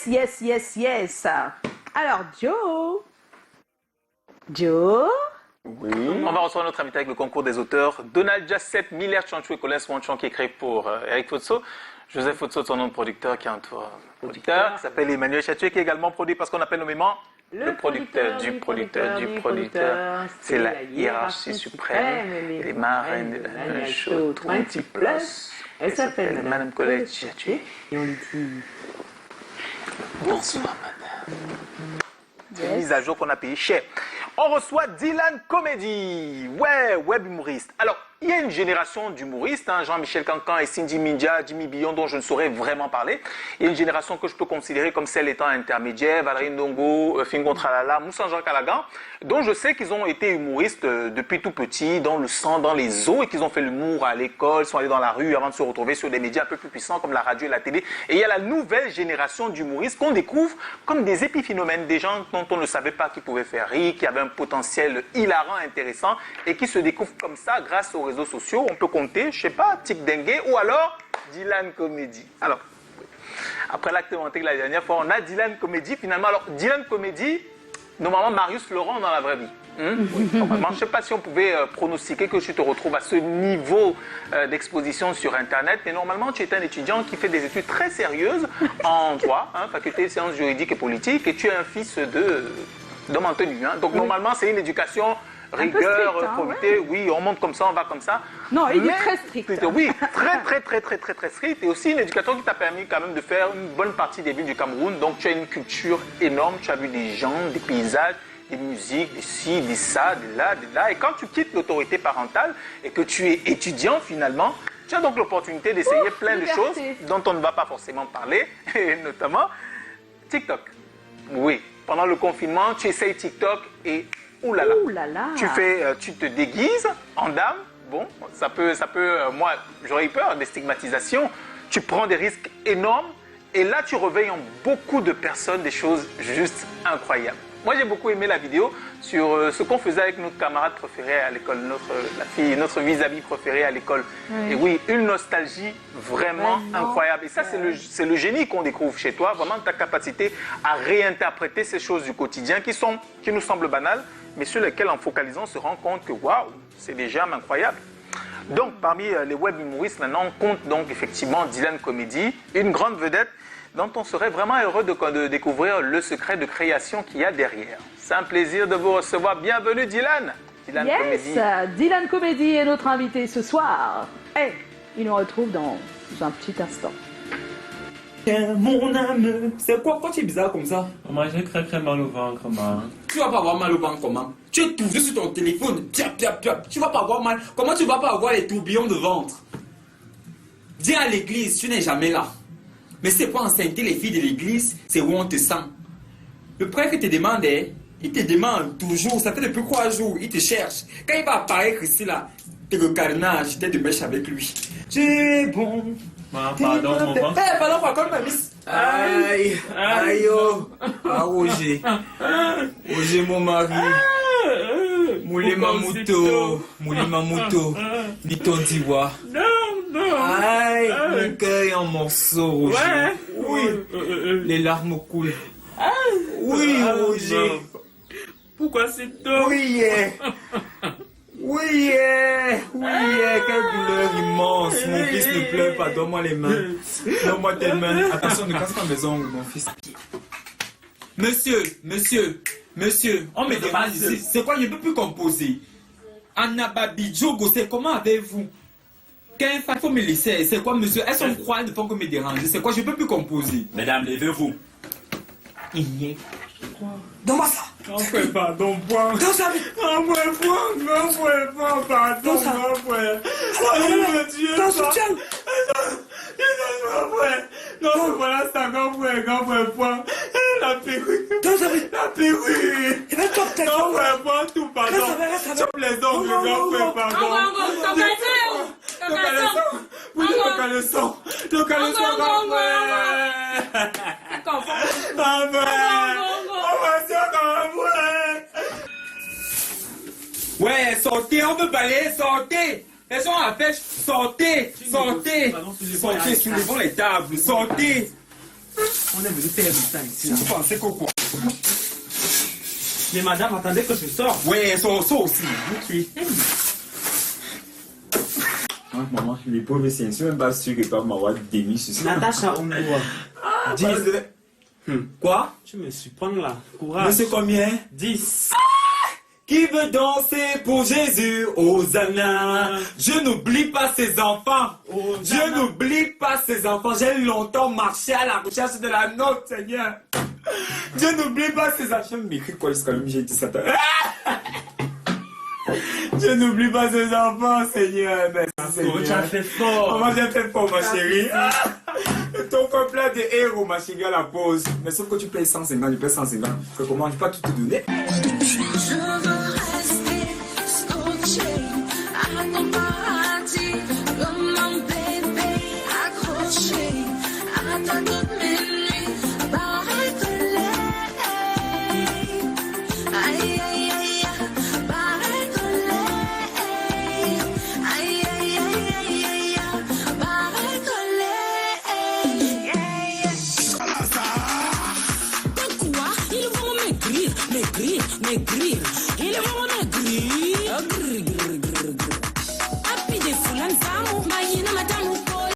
yes, yes, yes. Alors, Joe. Joe? Oui. On va recevoir notre invité avec le concours des auteurs. Donald Jasset, Miller Chanchou et Colin Swanchon qui écrit pour Eric Fotso. Joseph Fotso, son nom de producteur, qui est un producteur, qui s'appelle Emmanuel Chatué, qui est également produit parce qu'on appelle nommément le producteur du producteur. C'est la hiérarchie suprême. Les marraines de la show 20 plus. Elle s'appelle Madame Colette Chatué. Et on lui dit... Bonsoir, madame. C'est une mise à jour qu'on a payé cher. On reçoit Dylan Comedy. Ouais, web humoriste. Alors, il y a une génération d'humoristes, hein, Jean-Michel Cancan et Cindy Minja, Jimmy Billon, dont je ne saurais vraiment parler. Il y a une génération que je peux considérer comme celle étant intermédiaire, Valérie Ndongo, Fingon Tralala, Moussa Jean Calagan, dont je sais qu'ils ont été humoristes depuis tout petit, dans le sang, dans les os, et qu'ils ont fait l'humour à l'école, sont allés dans la rue avant de se retrouver sur des médias un peu plus puissants comme la radio et la télé. Et il y a la nouvelle génération d'humoristes qu'on découvre comme des épiphénomènes, des gens dont on ne savait pas qu'ils pouvaient faire rire, qui avaient un potentiel hilarant, intéressant, et qui se découvrent comme ça grâce aux réseaux sociaux. On peut compter, je sais pas, Tic Dengue ou alors Dylan Comedy. Alors, après l'acte monté la dernière fois, on a Dylan Comedy. Finalement, alors Dylan Comedy, normalement Marius Laurent dans la vraie vie. Oui, normalement, je ne sais pas si on pouvait pronostiquer que tu te retrouves à ce niveau d'exposition sur Internet, mais normalement, tu es un étudiant qui fait des études très sérieuses en droit, hein, faculté de sciences juridiques et politiques, et tu es un fils d'homme en tenue. Hein. Donc, normalement, c'est une éducation rigueur, strict, probité, oui, on monte comme ça, on va comme ça. Non, il est très strict. Oui, très strict. Et aussi une éducation qui t'a permis quand même de faire une bonne partie des villes du Cameroun. Donc, tu as une culture énorme, tu as vu des gens, des paysages, des musiques, des ci, des ça, des là. Et quand tu quittes l'autorité parentale et que tu es étudiant finalement, tu as donc l'opportunité d'essayer plein de choses dont on ne va pas forcément parler, et notamment TikTok. Oui, pendant le confinement, tu essayes TikTok et ouh là là. Tu te déguises en dame. Bon, ça peut, moi, j'aurais eu peur des stigmatisations. Tu prends des risques énormes et là, tu réveilles en beaucoup de personnes des choses juste incroyables. Moi, j'ai beaucoup aimé la vidéo sur ce qu'on faisait avec notre camarade préféré à l'école, notre vis-à-vis préféré à l'école. Oui. Et oui, une nostalgie vraiment incroyable. Et ça, c'est le génie qu'on découvre chez toi, vraiment ta capacité à réinterpréter ces choses du quotidien qui nous semblent banales, mais sur lesquelles, en focalisant, on se rend compte que waouh, c'est des germes incroyables. Donc, parmi les web humoristes, maintenant, on compte donc effectivement Dylan Comedy, une grande vedette dont on serait vraiment heureux de découvrir le secret de création qu'il y a derrière. C'est un plaisir de vous recevoir. Bienvenue Dylan. Dylan Comedy. Dylan Comedy est notre invité ce soir. Et il nous retrouve dans un petit instant. Mon âme, c'est quoi quand tu es bizarre comme ça? Maman, j'ai très mal au ventre, maman. Tu vas pas avoir mal au ventre comment? Tu es toujours sur ton téléphone, tu vas pas avoir mal. Comment tu vas pas avoir les tourbillons de ventre? Dis à l'église, tu n'es jamais là. Mais c'est pour enceinter les filles de l'église, c'est où on te sent. Le prêtre te demande, il te demande toujours, ça fait depuis 3 jours, il te cherche. Quand il va apparaître ici là, t'es le carnage, t'es de mèche avec lui. C'est bon. Pardon, maman. Pardon, ma miss. Aïe, oh. Ah, Roger. Roger, mon mari. Moulé Mamouto. Liton Diwa. Non. Aïe, mon cœur est en morceaux, Roger. Ouais. Oui. Les larmes coulent. Oui, Roger. Pourquoi c'est tôt? Oui, quelle douleur immense. Mon fils ne pleure pas, donne-moi les mains. Donne-moi tes mains. Attention, ne casse pas mes ongles, mon fils. Monsieur, on me demande ici, c'est quoi, je ne peux plus composer. Anababi, Djogo, c'est comment avez-vous? Il faut me laisser, c'est quoi, monsieur? Est-ce qu'on croit ne font que me déranger? C'est quoi, je ne peux plus composer. Mesdames, levez-vous. Donne-moi ça. Non, pardon, point. Donne ça. Non, pardon, non, Dieu. Donne soutien. Non, voilà, c'est un grand point. La perruque. La perruque. Et bien, toi, peut-être. Non, point, tout, pardon. Sauf les ongles, grand frère, pardon. Le caleçon, grand frère. Ouais, sortez, on veut balayer, sortez. Elles sont à la pêche, sortez. Sortez, soulevons les tables, sortez. On est venu faire du temps ici. Vous pensez qu'au quoi? Mais madame, attendez que je sorte. Ouais, ça aussi. Ok. Maman, les pauvres, c'est sûr, même pas sûr que papa m'avoir démis sur ça. Natacha Ondoa. Dis. Quoi? Tu me surprends là. Courage. Monsieur combien? 10. Qui veut danser pour Jésus? Hosanna. Je n'oublie pas ses enfants. Hosanna. Je n'oublie pas ses enfants. J'ai longtemps marché à la recherche de la note, Seigneur. Je n'oublie pas ses enfants. Je m'écris quoi jusqu'à lui, j'ai dit ça. Je n'oublie pas ses enfants, Seigneur. Merci, Seigneur. Tu as fait fort. Maman, j'ai fait fort, ma chérie. Ton complet de héros, ma chérie, à la pause. Mais sauf que tu payes 150, je paye 150. Comment je peux pas tout te donner? Je veux rester scotché à ton paradis, comme un bébé accroché à ta toute mes nuits, pareil collé. Aïe aïe aïe, pareil collé. Aïe aïe aïe aïe aïe, pareil collé. De quoi ils vont maigrir, maigrir, maigrir. Ils vont